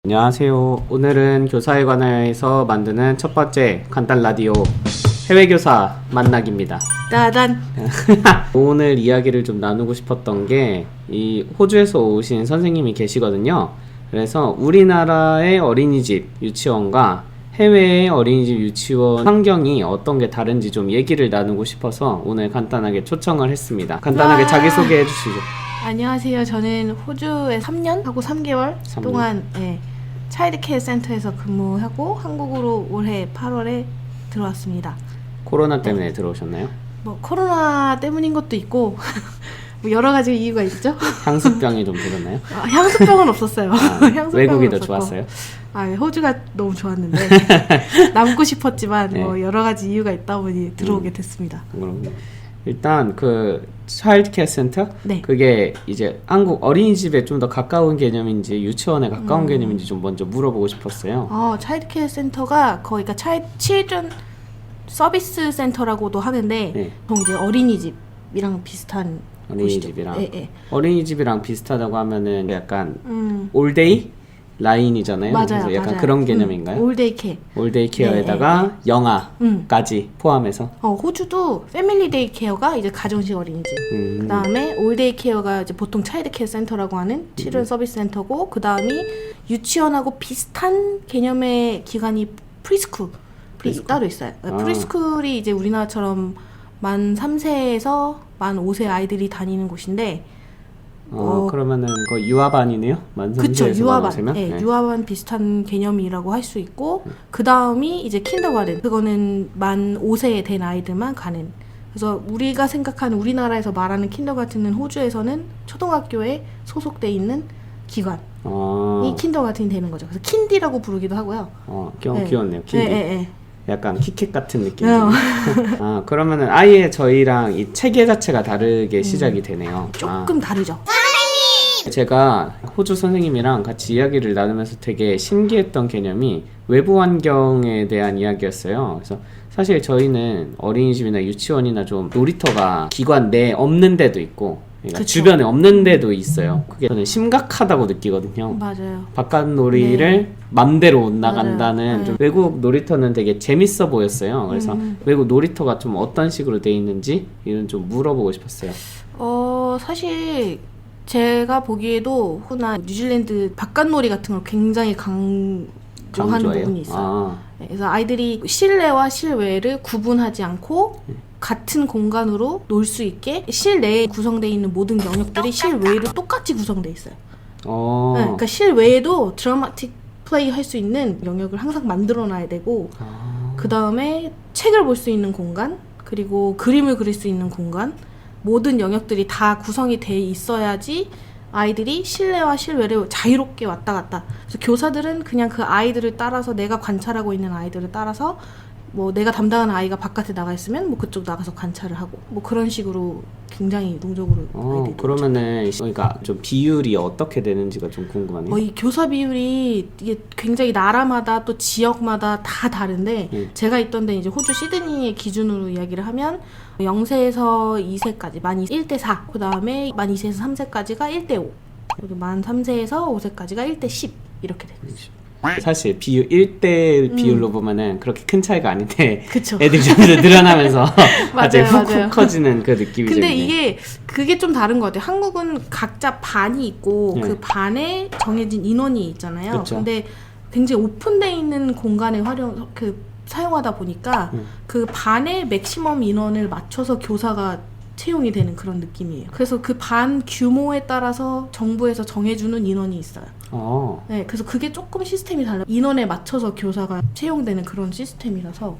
안녕하세요. 오늘은 교사에 관해서 만드는 첫 번째 간단 라디오 해외교사 만나기입니다. 따단. 오늘 이야기를 좀 나누고 싶었던 게 이 호주에서 오신 선생님이 계시거든요. 그래서 우리나라의 어린이집 유치원과 해외의 어린이집 유치원 환경이 어떤 게 다른지 좀 얘기를 나누고 싶어서 오늘 간단하게 초청을 했습니다. 간단하게 자기소개해 주시죠. 안녕하세요. 저는 호주에 3년 하고 3개월 3년. 동안 차일드케어 센터에서 근무하고 한국으로 올해 8월에 들어왔습니다. 코로나 때문에 들어오셨나요? 뭐 코로나 때문인 것도 있고 뭐 여러 가지 이유가 있죠. 향수병이 좀 들었나요? 향수병은 없었어요. 향수병은 외국이 더 없었고. 좋았어요? 호주가 너무 좋았는데 남고 싶었지만 네. 뭐 여러 가지 이유가 있다 보니 들어오게 됐습니다. 그럼 일단 그 차일드케어 센터 네. 그게 이제 한국 어린이집에 좀 더 가까운 개념인지 유치원에 가까운 개념인지 좀 먼저 물어보고 싶었어요. 차일드케어 센터가 거의 그러니까 children 서비스 센터라고도 하는데 네. 보통 이제 어린이집이랑 비슷한 어린이집이랑 곳이죠. 예. 어린이집이랑 비슷하다고 하면은 약간 올데이 라인이잖아요. 맞아요, 그래서 약간 맞아요. 그런 개념인가요? 올데이 케어. 올데이 케어에다가 네, 영아까지 포함해서. 호주도 패밀리 데이 케어가 이제 가정식 어린이집. 그다음에 올데이 케어가 이제 보통 차일드 케어 센터라고 하는 치료원 서비스 센터고 그다음이 유치원하고 비슷한 개념의 기관이 프리스쿨이 따로 있어요. 프리스쿨이 이제 우리나라처럼 만 3세에서 만 5세 아이들이 다니는 곳인데 그러면은 그 유아반이네요. 만 그쵸, 3세에서 유아반. 만 5세면? 네, 유아반 비슷한 개념이라고 할 수 있고 그 다음이 이제 킨더가든. 그거는 만 5세 된 아이들만 가는. 그래서 우리가 생각하는 우리나라에서 말하는 킨더가든은 호주에서는 초등학교에 소속돼 있는 기관이 킨더가든이 되는 거죠. 그래서 킨디라고 부르기도 하고요. 귀엽네요. 킨디. 네. 약간 키캣 같은 느낌이죠. 그러면은 아예 저희랑 이 체계 자체가 다르게 시작이 되네요. 조금 다르죠. 제가 호주 선생님이랑 같이 이야기를 나누면서 되게 신기했던 개념이 외부 환경에 대한 이야기였어요. 그래서 사실 저희는 어린이집이나 유치원이나 좀 놀이터가 기관 내에 없는 데도 있고 그러니까 주변에 없는 데도 있어요. 그게 저는 심각하다고 느끼거든요. 맞아요. 바깥 놀이를 맘대로 못 나간다는 맞아요. 좀 외국 놀이터는 되게 재밌어 보였어요. 그래서 외국 놀이터가 좀 어떤 식으로 돼 있는지 이런 좀 물어보고 싶었어요. 사실 제가 보기에도 호나 뉴질랜드 바깥놀이 같은 걸 굉장히 강조하는 강조해요? 부분이 있어요. 그래서 아이들이 실내와 실외를 구분하지 않고 같은 공간으로 놀 수 있게 실내에 구성되어 있는 모든 영역들이 실외로 똑같이 구성되어 있어요. 그러니까 실외에도 드라마틱 플레이 할 수 있는 영역을 항상 만들어 놔야 되고 그 다음에 책을 볼 수 있는 공간 그리고 그림을 그릴 수 있는 공간 모든 영역들이 다 구성이 돼 있어야지 아이들이 실내와 실외를 자유롭게 왔다 갔다. 그래서 교사들은 그냥 그 아이들을 따라서 내가 관찰하고 있는 아이들을 따라서 뭐 내가 담당하는 아이가 바깥에 나가 있으면 뭐 그쪽 나가서 관찰을 하고 뭐 그런 식으로 굉장히 능동적으로 아이들이 그러면은 그러니까 좀 비율이 어떻게 되는지가 좀 궁금하네요. 이 교사 비율이 이게 굉장히 나라마다 또 지역마다 다 다른데 제가 있던 데는 이제 호주 시드니의 기준으로 이야기를 하면 0세에서 2세까지 만 1대 4, 그 다음에 만 2세에서 3세까지가 1대 5, 그리고 만 3세에서 5세까지가 1대 10 이렇게 되고 있어요. 사실 비율 1대 비율로 보면은 그렇게 큰 차이가 아닌데 그쵸. 애들이 점점 늘어나면서 맞아요, 훅훅 맞아요. 커지는 그 느낌이죠. 근데 그게 좀 다른 것 같아요. 한국은 각자 반이 있고 그 반에 정해진 인원이 있잖아요. 그쵸. 근데 굉장히 오픈되어 있는 공간을 사용하다 보니까 그 반의 맥시멈 인원을 맞춰서 교사가 채용이 되는 그런 느낌이에요. 그래서 그 반 규모에 따라서 정부에서 정해주는 인원이 있어요. 네, 그래서 그게 조금 시스템이 달라요. 인원에 맞춰서 교사가 채용되는 그런 시스템이라서.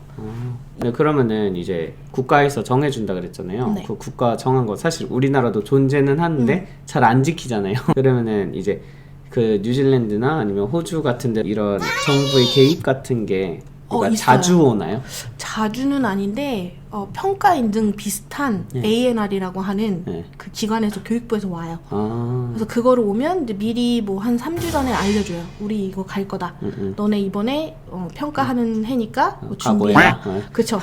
네, 그러면은 이제 국가에서 정해준다 그랬잖아요. 네. 그 국가 정한 거 사실 우리나라도 존재는 하는데 잘 안 지키잖아요. 그러면은 이제 그 뉴질랜드나 아니면 호주 같은 데 이런 정부의 개입 같은 게 있어요. 자주 오나요? 자주는 아닌데 평가 인증 비슷한 ANR이라고 하는 그 기관에서 교육부에서 와요. 그래서 그거를 오면 이제 미리 뭐 한 3주 전에 알려줘요. 우리 이거 갈 거다. 너네 이번에 평가하는 해니까 뭐 준비해라. 그쵸.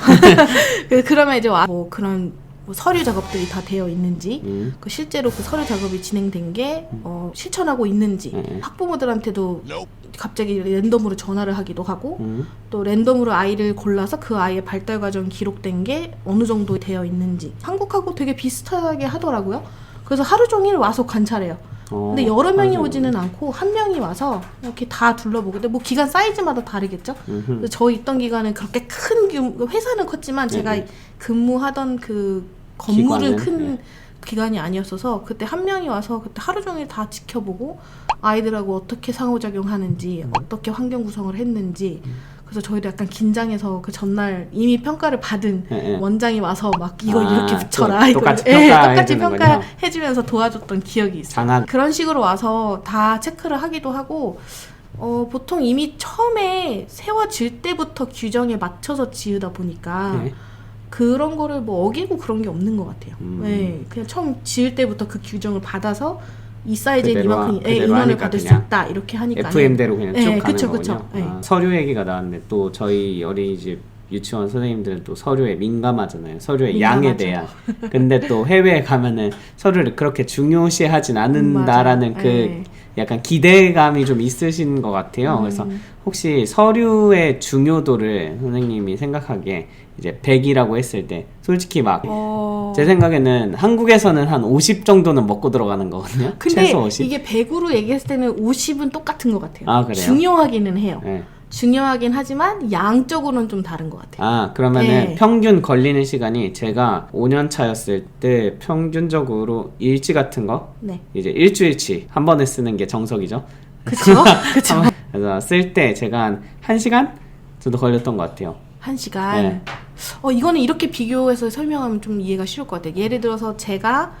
그러면 이제 뭐 그런 뭐 서류 작업들이 다 되어 있는지, 그 실제로 그 서류 작업이 진행된 게 실천하고 있는지, 학부모들한테도 갑자기 랜덤으로 전화를 하기도 하고, 또 랜덤으로 아이를 골라서 그 아이의 발달 과정이 기록된 게 어느 정도 되어 있는지, 한국하고 되게 비슷하게 하더라고요. 그래서 하루 종일 와서 관찰해요. 근데 여러 명이 오지는 않고 한 명이 와서 이렇게 다 둘러보고, 근데 뭐 기간 사이즈마다 다르겠죠. 그래서 저희 있던 기간은 그렇게 큰 회사는 컸지만 제가 근무하던 그 건물은 큰 기간이 아니었어서 그때 한 명이 와서 그때 하루 종일 다 지켜보고 아이들하고 어떻게 상호작용하는지, 어떻게 환경 구성을 했는지. 그래서 저희도 약간 긴장해서 그 전날 이미 평가를 받은 원장이 와서 막 이거 이렇게 붙여라, 똑같이 똑같이 평가해주면서 도와줬던 기억이 있어요. 그런 식으로 와서 다 체크를 하기도 하고, 보통 이미 처음에 세워질 때부터 규정에 맞춰서 지으다 보니까 그런 거를 뭐 어기고 그런 게 없는 것 같아요. 네, 그냥 처음 지을 때부터 그 규정을 받아서 이 사이즈에 이만큼 인원을 받을 수 있다 이렇게 하니까 FM대로 그냥 쭉 가는 거군요. 그쵸. 서류 얘기가 나왔는데 또 저희 어린이집 유치원 선생님들은 또 서류에 민감하잖아요. 서류의 양에 대한. 근데 또 해외에 가면은 서류를 그렇게 중요시하진 않는다라는 그 약간 기대감이 좀 있으신 것 같아요. 그래서 혹시 서류의 중요도를 선생님이 생각하기에 이제 100이라고 했을 때 솔직히 막 제 생각에는 한국에서는 한 50 정도는 먹고 들어가는 거거든요. 근데 최소 50. 이게 100으로 얘기했을 때는 50은 똑같은 것 같아요. 아, 그래요? 중요하기는 해요. 네. 중요하긴 하지만 양적으로는 좀 다른 것 같아요. 아, 그러면은 평균 걸리는 시간이 제가 5년 차였을 때 평균적으로 일지 같은 거 이제 일주일치 한 번에 쓰는 게 정석이죠. 그쵸? 그쵸. 그래서 쓸 때 제가 한 1시간 정도 걸렸던 것 같아요. 1시간? 네. 이거는 이렇게 비교해서 설명하면 좀 이해가 쉬울 것 같아요. 예를 들어서 제가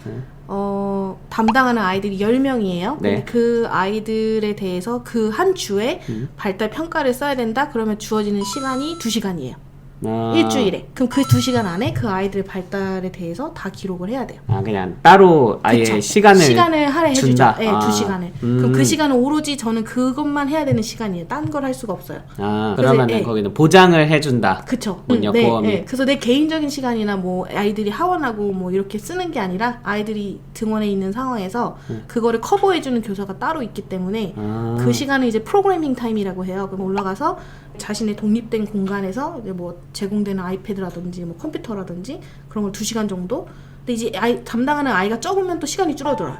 담당하는 아이들이 10명이에요. 네. 그 아이들에 대해서 그 한 주에 발달 평가를 써야 된다? 그러면 주어지는 시간이 2시간이에요. 일주일에. 그럼 그 2시간 안에 그 아이들의 발달에 대해서 다 기록을 해야 돼요. 아, 그냥 따로 아예 그쵸. 시간을 할애해주죠. 준다? 네, 2시간을. 그럼 그 시간은 오로지 저는 그것만 해야 되는 시간이에요. 딴 걸 할 수가 없어요. 아, 그러면은 거기는 보장을 해준다. 그쵸. 네. 그래서 내 개인적인 시간이나 뭐 아이들이 하원하고 뭐 이렇게 쓰는 게 아니라 아이들이 등원해 있는 상황에서 그거를 커버해주는 교사가 따로 있기 때문에 그 시간은 이제 프로그래밍 타임이라고 해요. 그럼 올라가서 자신의 독립된 공간에서 이제 뭐 제공되는 아이패드라든지 뭐 컴퓨터라든지 그런 걸 2시간 정도. 근데 이제 담당하는 아이가 적으면 또 시간이 줄어들어요.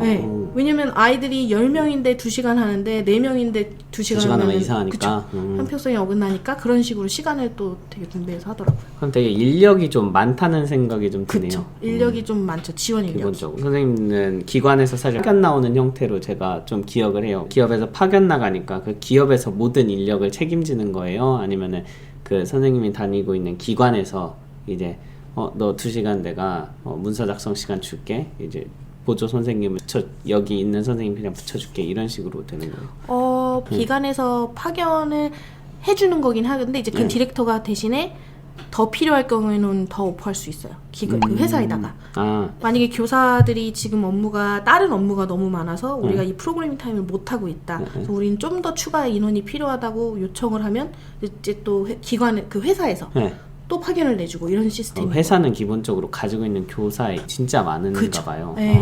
네. 왜냐면 아이들이 10명인데 2시간 하는데 4명인데 2시간 하면 이상하니까 형평성이 어긋나니까 그런 식으로 시간을 또 되게 분배해서 하더라고요. 그럼 되게 인력이 좀 많다는 생각이 좀 드네요. 그쵸. 인력이 좀 많죠. 지원 인력이. 기본적으로 선생님은 기관에서 사실 파견 나오는 형태로 제가 좀 기억을 해요. 기업에서 파견 나가니까 그 기업에서 모든 인력을 책임지는 거예요? 아니면은 그 선생님이 다니고 있는 기관에서 이제 너 2시간 내가 문서 작성 시간 줄게, 이제 보조 선생님을 여기 있는 선생님 그냥 붙여줄게, 이런 식으로 되는 거예요? 기관에서 파견을 해주는 거긴 하는데 이제 그 디렉터가 대신에 더 필요할 경우에는 더 오퍼할 수 있어요. 그 회사에다가. 만약에 교사들이 지금 다른 업무가 너무 많아서 우리가 이 프로그래밍 타임을 못 하고 있다. 그래서 우리는 좀 더 추가 인원이 필요하다고 요청을 하면 이제 또 그 회사에서 또 파견을 내주고 이런 시스템이. 회사는 기본적으로 가지고 있는 교사에 진짜 많은가 봐요. 네.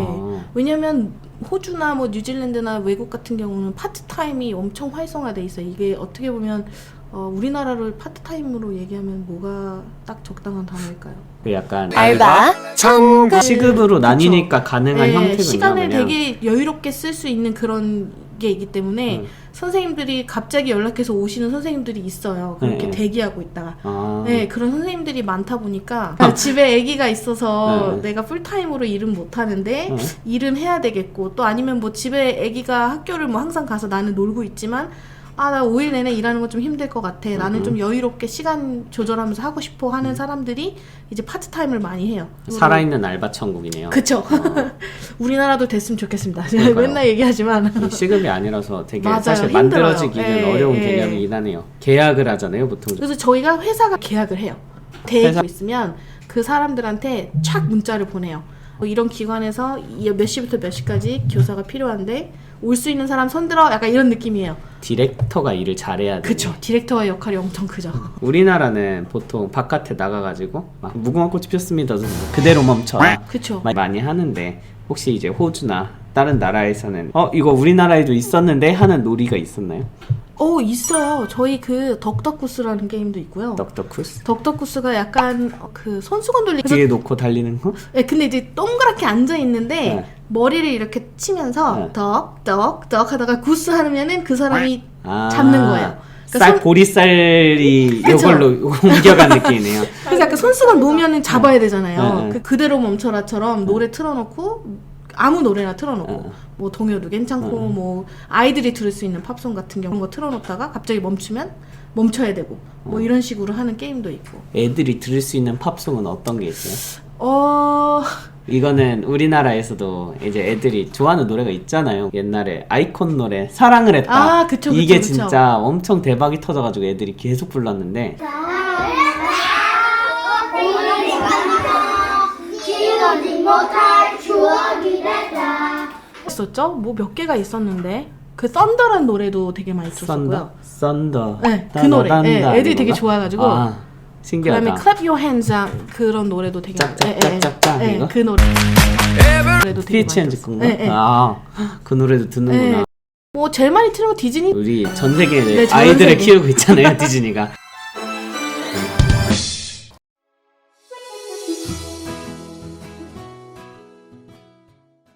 왜냐면 호주나 뭐 뉴질랜드나 외국 같은 경우는 파트타임이 엄청 활성화돼 있어요. 이게 어떻게 보면 우리나라를 파트타임으로 얘기하면 뭐가 딱 적당한 단어일까요? 약간 알바, 전공, 시급으로 나뉘니까 가능한 형태군요. 시간을 그냥. 되게 여유롭게 쓸 수 있는 그런 게 있기 때문에 선생님들이 갑자기 연락해서 오시는 선생님들이 있어요. 그렇게 대기하고 있다가. 그런 선생님들이 많다 보니까 집에 아기가 있어서 내가 풀타임으로 일은 못 하는데 일은 해야 되겠고, 또 아니면 뭐 집에 아기가 학교를 뭐 항상 가서 나는 놀고 있지만 나 5일 내내 일하는 건 좀 힘들 것 같아. 나는 좀 여유롭게 시간 조절하면서 하고 싶어 하는 사람들이 이제 파트타임을 많이 해요. 살아있는 알바 천국이네요. 그쵸. 우리나라도 됐으면 좋겠습니다. 제가 맨날 얘기하지만. 시급이 아니라서 되게 맞아요. 사실 힘들어요. 만들어지기는 어려운 개념이긴 하네요. 계약을 하잖아요, 보통. 그래서 저희가 회사가 계약을 해요. 대회가 있으면 그 사람들한테 촥 문자를 보내요. 이런 기관에서 몇 시부터 몇 시까지 교사가 필요한데 올 수 있는 사람 손들어 약간 이런 느낌이에요. 디렉터가 일을 잘해야 돼. 그쵸. 디렉터의 역할이 엄청 크죠. 우리나라는 보통 바깥에 나가가지고 막 무궁화 꽃이 폈습니다. 그대로 멈춰라. 그쵸. 많이 하는데 혹시 이제 호주나 다른 나라에서는 이거 우리나라에도 있었는데 하는 놀이가 있었나요? 있어요. 저희 그 덕덕구스라는 게임도 있고요. 덕덕쿠스? 덕덕구스가 약간 그 손수건 돌리기. 뒤에 놓고 달리는 거? 네, 근데 이제 동그랗게 앉아 있는데 네. 머리를 이렇게 치면서 네. 덕덕덕 하다가 구스 하면은 그 사람이 아, 잡는 거예요. 그러니까 쌀 보리쌀이 그쵸. 이걸로 옮겨간 느낌이네요. 그래서 약간 손수건 놓으면은 잡아야 되잖아요. 네, 네. 그대로 멈춰라처럼 노래 틀어놓고 아무 노래나 틀어놓고 뭐 동요도 괜찮고 뭐 아이들이 들을 수 있는 팝송 같은 경우 거 틀어놓다가 갑자기 멈추면 멈춰야 되고 뭐 이런 식으로 하는 게임도 있고. 애들이 들을 수 있는 팝송은 어떤 게 있어요? 이거는 우리나라에서도 이제 애들이 좋아하는 노래가 있잖아요. 옛날에 아이콘 노래 사랑을 했다. 아, 그쵸, 그쵸, 이게 그쵸. 진짜 엄청 대박이 터져가지고 애들이 계속 불렀는데 있었죠? 뭐 몇 개가 있었는데 그 썬더란 노래도 되게 많이 들었었고요. 썬더. 네, 그 노래. 네, 애들이 되게 좋아해가지고. 아, 신기하다. 그다음에 Clap Your Hands 그런 노래도 되게 짝짝짝짝짝 네, 이거? 그 노래도 되게 스피치 많이 앤즈 들었어요. 건가? 네, 네. 아, 그 노래도 듣는구나. 뭐 제일 많이 틀은 거 디즈니. 우리 전 세계에 네, 전 아이들을 세계. 키우고 있잖아요, 디즈니가.